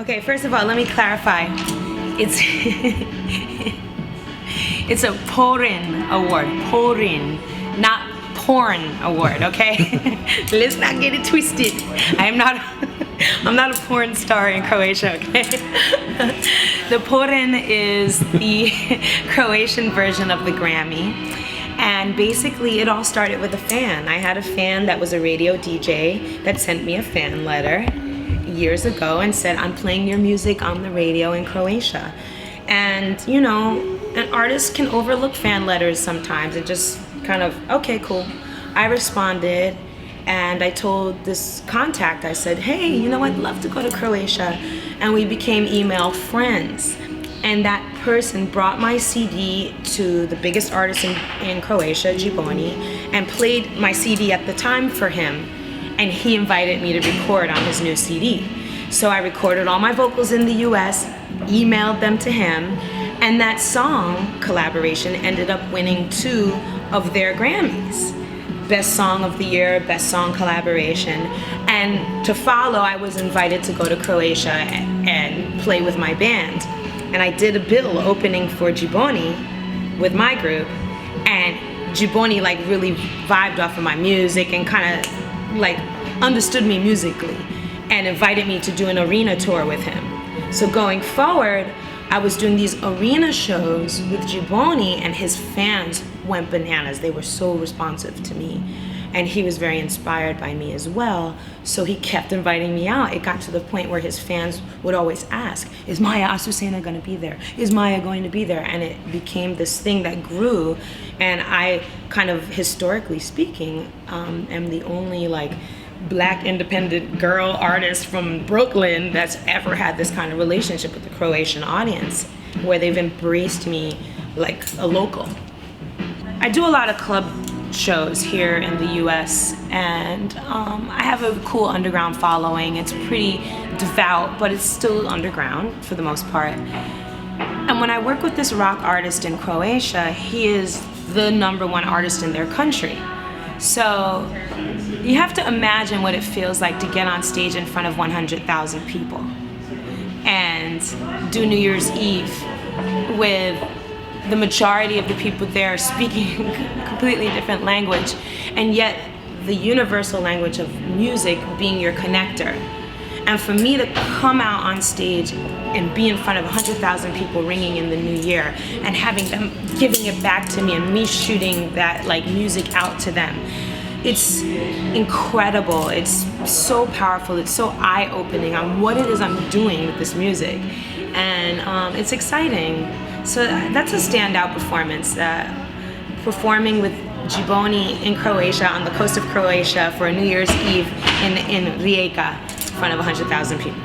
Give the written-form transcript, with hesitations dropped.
Okay, first of all, let me clarify. It's it's a Porin Award. Porin, not porn award, okay? Let's not get it twisted. I'm not a porn star in Croatia, okay? The Porin is the Croatian version of the Grammy. And basically it all started with a fan. I had a fan that was a radio DJ that sent me a fan letter years ago and said, I'm playing your music on the radio in Croatia. And you know, an artist can overlook fan letters sometimes and just kind of, okay, cool. I responded and I told this contact, I said, hey, you know, I'd love to go to Croatia. And we became email friends. And that person brought my CD to the biggest artist in Croatia, Gibonni, and played my CD at the time for him. And he invited me to record on his new CD. So I recorded all my vocals in the US, emailed them to him, and that song collaboration ended up winning 2 of their Grammys. Best Song of the Year, Best Song Collaboration. And to follow, I was invited to go to Croatia and play with my band. And I did a bill opening for Gibonni with my group, and Gibonni like really vibed off of my music and kind of like understood me musically and invited me to do an arena tour with him. So going forward, I was doing these arena shows with Gibonni, and his fans went bananas. They were so responsive to me. And he was very inspired by me as well, so he kept inviting me out. It got to the point where his fans would always ask, is Maya Azucena gonna be there? Is Maya going to be there? And it became this thing that grew, and I kind of, historically speaking, am the only like Black independent girl artist from Brooklyn that's ever had this kind of relationship with the Croatian audience, where they've embraced me like a local. I do a lot of club shows here in the US, and I have a cool underground following. It's pretty devout, but it's still underground for the most part. And when I work with this rock artist in Croatia, he is the #1 artist in their country. So you have to imagine what it feels like to get on stage in front of 100,000 people and do New Year's Eve with the majority of the people there speaking a completely different language, and yet the universal language of music being your connector. And for me to come out on stage and be in front of 100,000 people ringing in the new year and having them giving it back to me and me shooting that like music out to them, it's incredible. It's so powerful. It's so eye-opening on what it is I'm doing with this music. And it's exciting. So that's a standout performance, performing with Gibonni in Croatia, on the coast of Croatia for a New Year's Eve in Rijeka in front of 100,000 people.